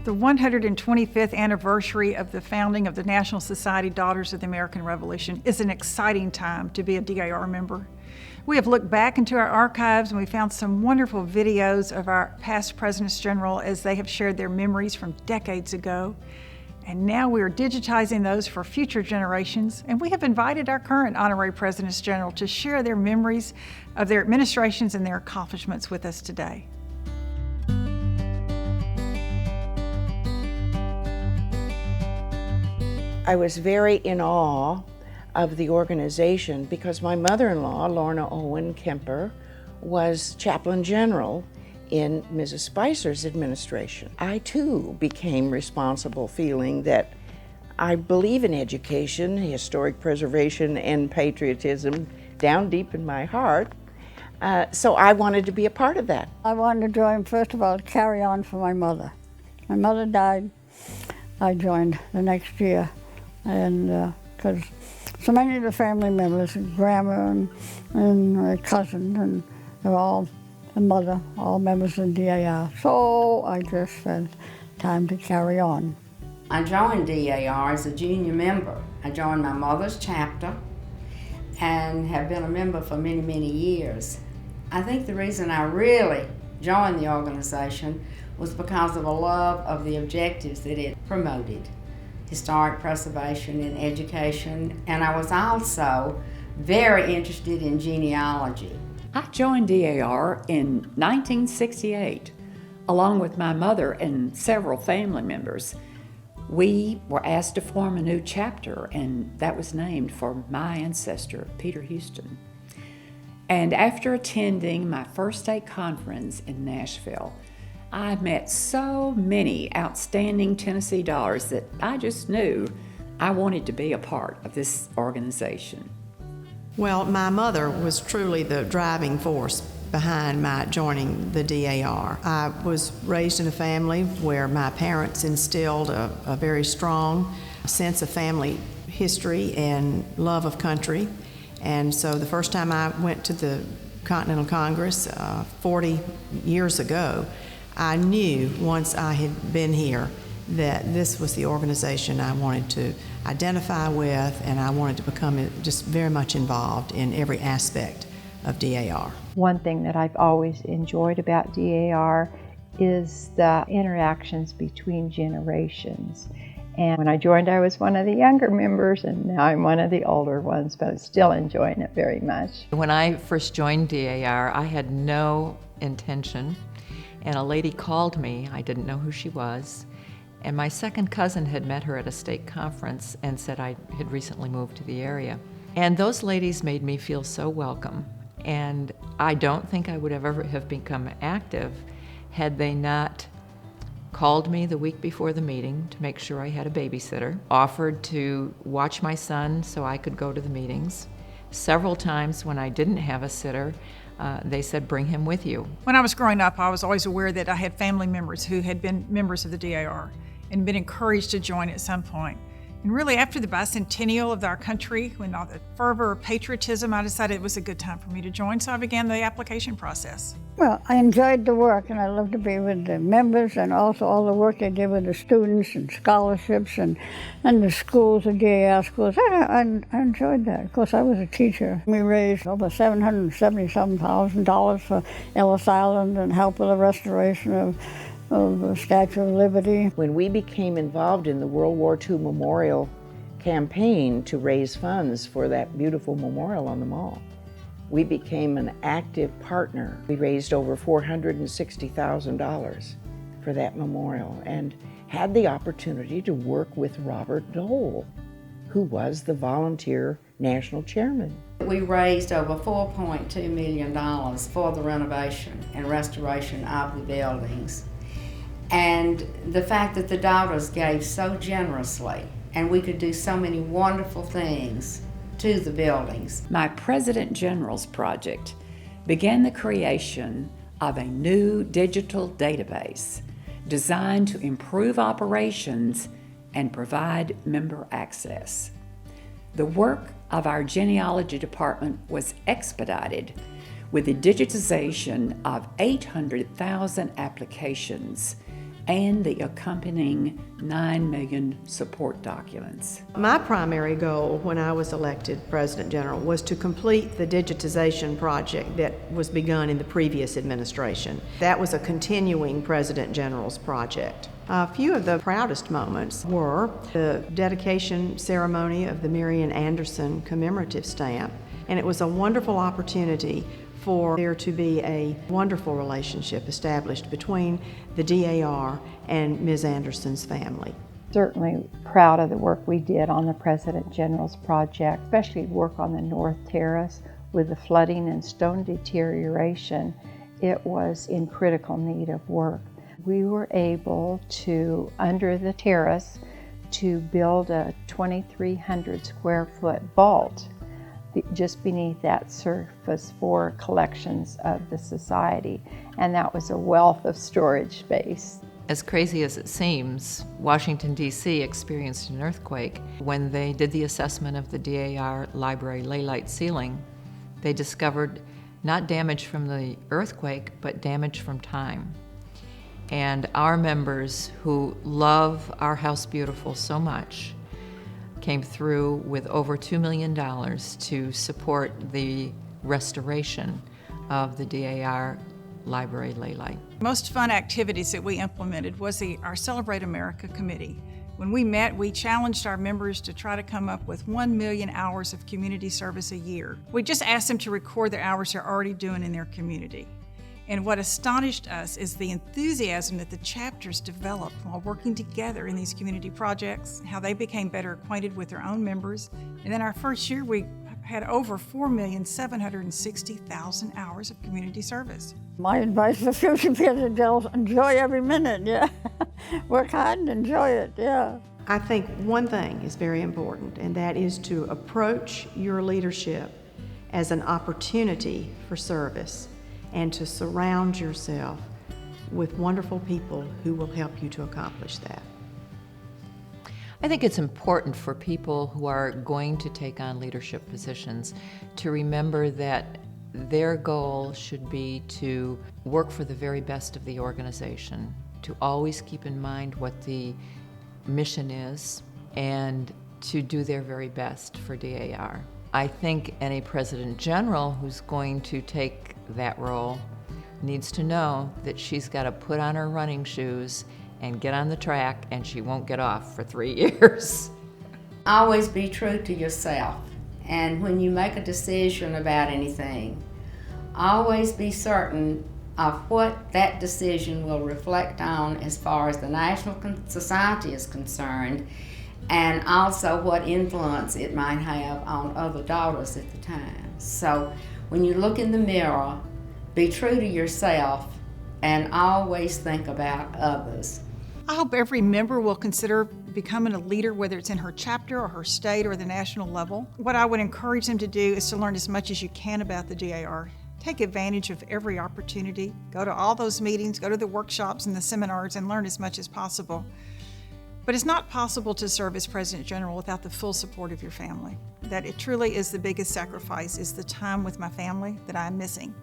The 125th anniversary of the founding of the National Society Daughters of the American Revolution is an exciting time to be a DAR member. We have looked back into our archives and we found some wonderful videos of our past Presidents General as they have shared their memories from decades ago. And now we are digitizing those for future generations, and we have invited our current Honorary Presidents General to share their memories of their administrations and their accomplishments with us today. I was very in awe of the organization because my mother-in-law, Lorna Owen Kemper, was Chaplain General in Mrs. Spicer's administration. I too became responsible, feeling that I believe in education, historic preservation, and patriotism down deep in my heart. So I wanted to be a part of that. I wanted to join, first of all, to carry on for my mother. My mother died. I joined the next year, and because so many of the family members, grandma and my cousin, and they're all, the mother, all members of DAR. So I just said, time to carry on. I joined DAR as a junior member. I joined my mother's chapter and have been a member for many, many years. I think the reason I really joined the organization was because of a love of the objectives that it promoted. Historic preservation and education, and I was also very interested in genealogy. I joined DAR in 1968, along with my mother and several family members. We were asked to form a new chapter, and that was named for my ancestor, Peter Houston. And after attending my first state conference in Nashville, I met so many outstanding Tennessee Daughters that I just knew I wanted to be a part of this organization. Well, my mother was truly the driving force behind my joining the DAR. I was raised in a family where my parents instilled a very strong sense of family history and love of country. And so the first time I went to the Continental Congress 40 years ago, I knew once I had been here that this was the organization I wanted to identify with, and I wanted to become just very much involved in every aspect of DAR. One thing that I've always enjoyed about DAR is the interactions between generations. And when I joined, I was one of the younger members, and now I'm one of the older ones, but I'm still enjoying it very much. When I first joined DAR, I had no intention, and a lady called me. I didn't know who she was, and my second cousin had met her at a state conference and said I had recently moved to the area. And those ladies made me feel so welcome, and I don't think I would have ever have become active had they not called me the week before the meeting to make sure I had a babysitter, offered to watch my son so I could go to the meetings. Several times when I didn't have a sitter, they said, bring him with you. When I was growing up, I was always aware that I had family members who had been members of the DAR and been encouraged to join at some point. And really after the bicentennial of our country, when all the fervor of patriotism, I decided it was a good time for me to join, so I began the application process. Well, I enjoyed the work, and I loved to be with the members, and also all the work they did with the students and scholarships and the schools, the DAR schools. I enjoyed that. Of course, I was a teacher. We raised over $777,000 for Ellis Island and helped with the restoration of the Statue of Liberty. When we became involved in the World War II Memorial campaign to raise funds for that beautiful memorial on the mall, we became an active partner. We raised over $460,000 for that memorial and had the opportunity to work with Robert Dole, who was the volunteer national chairman. We raised over $4.2 million for the renovation and restoration of the buildings. And the fact that the daughters gave so generously, and we could do so many wonderful things to the buildings. My President General's project began the creation of a new digital database designed to improve operations and provide member access. The work of our genealogy department was expedited with the digitization of 800,000 applications and the accompanying 9 million support documents. My primary goal when I was elected President General was to complete the digitization project that was begun in the previous administration. That was a continuing President General's project. A few of the proudest moments were the dedication ceremony of the Marian Anderson commemorative stamp, and it was a wonderful opportunity for there to be a wonderful relationship established between the DAR and Ms. Anderson's family. Certainly proud of the work we did on the President General's project, especially work on the North Terrace with the flooding and stone deterioration. It was in critical need of work. We were able to, under the terrace, to build a 2,300 square foot vault just beneath that surface for collections of the society, and that was a wealth of storage space. As crazy as it seems, Washington, D.C. experienced an earthquake. When they did the assessment of the DAR library laylight ceiling, they discovered not damage from the earthquake, but damage from time. And our members who love our House Beautiful so much came through with over $2 million to support the restoration of the DAR library laylight. Most fun activities that we implemented was our Celebrate America committee. When we met, we challenged our members to try to come up with 1 million hours of community service a year. We just asked them to record the hours they're already doing in their community. And what astonished us is the enthusiasm that the chapters developed while working together in these community projects, how they became better acquainted with their own members. And then our first year, we had over 4,760,000 hours of community service. My advice for future President Generals, enjoy every minute, yeah. Work hard and enjoy it, yeah. I think one thing is very important, and that is to approach your leadership as an opportunity for service, and to surround yourself with wonderful people who will help you to accomplish that. I think it's important for people who are going to take on leadership positions to remember that their goal should be to work for the very best of the organization, to always keep in mind what the mission is, and to do their very best for DAR. I think any President General who's going to take that role needs to know that she's got to put on her running shoes and get on the track, and she won't get off for 3 years. Always be true to yourself, and when you make a decision about anything, always be certain of what that decision will reflect on as far as the National Society is concerned, and also what influence it might have on other daughters at the time. So when you look in the mirror, be true to yourself and always think about others. I hope every member will consider becoming a leader, whether it's in her chapter or her state or the national level. What I would encourage them to do is to learn as much as you can about the DAR. Take advantage of every opportunity. Go to all those meetings, go to the workshops and the seminars, and learn as much as possible. But it's not possible to serve as President General without the full support of your family. That it truly is the biggest sacrifice, is the time with my family that I'm missing.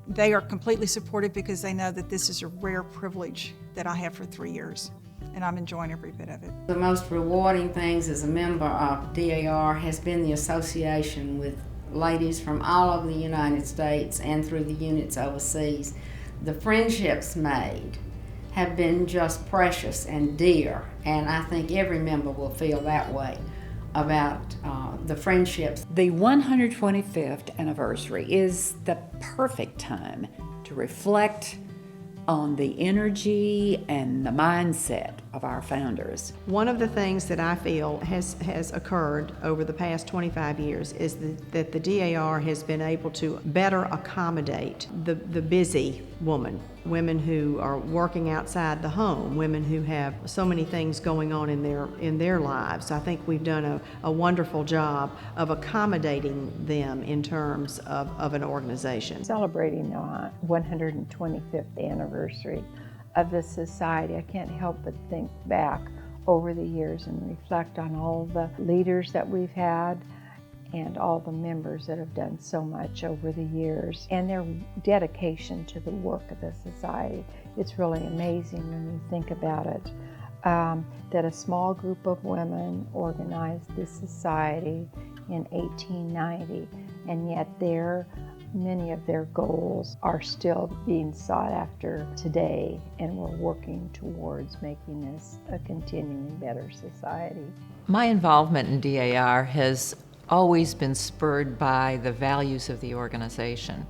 They are completely supportive because they know that this is a rare privilege that I have for 3 years, and I'm enjoying every bit of it. The most rewarding things as a member of DAR has been the association with ladies from all over the United States and through the units overseas. The friendships made have been just precious and dear, and I think every member will feel that way about the friendships. The 125th anniversary is the perfect time to reflect on the energy and the mindset of our founders. One of the things that I feel has occurred over the past 25 years is that the DAR has been able to better accommodate the busy woman, women who are working outside the home, women who have so many things going on in their lives. I think we've done a wonderful job of accommodating them in terms of an organization. Celebrating the 125th anniversary of the Society, I can't help but think back over the years and reflect on all the leaders that we've had and all the members that have done so much over the years, and their dedication to the work of the society. It's really amazing when you think about it, that a small group of women organized this society in 1890, and yet many of their goals are still being sought after today, and we're working towards making this a continuing better society. My involvement in DAR has always been spurred by the values of the organization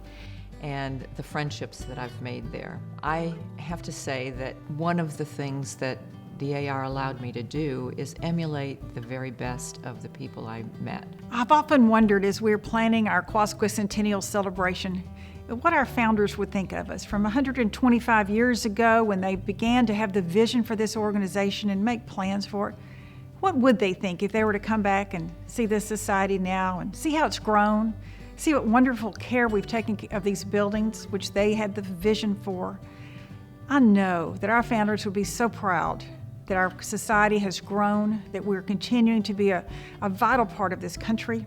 and the friendships that I've made there. I have to say that one of the things that DAR allowed me to do is emulate the very best of the people I met. I've often wondered as we're planning our Quasquicentennial celebration what our founders would think of us from 125 years ago when they began to have the vision for this organization and make plans for it. What would they think if they were to come back and see this society now and see how it's grown, see what wonderful care we've taken of these buildings, which they had the vision for? I know that our founders would be so proud that our society has grown, that we're continuing to be a vital part of this country,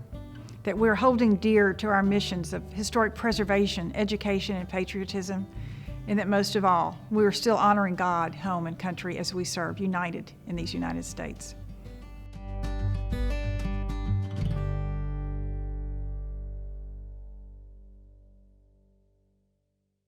that we're holding dear to our missions of historic preservation, education, and patriotism, and that most of all, we're still honoring God, home, and country as we serve, united in these United States.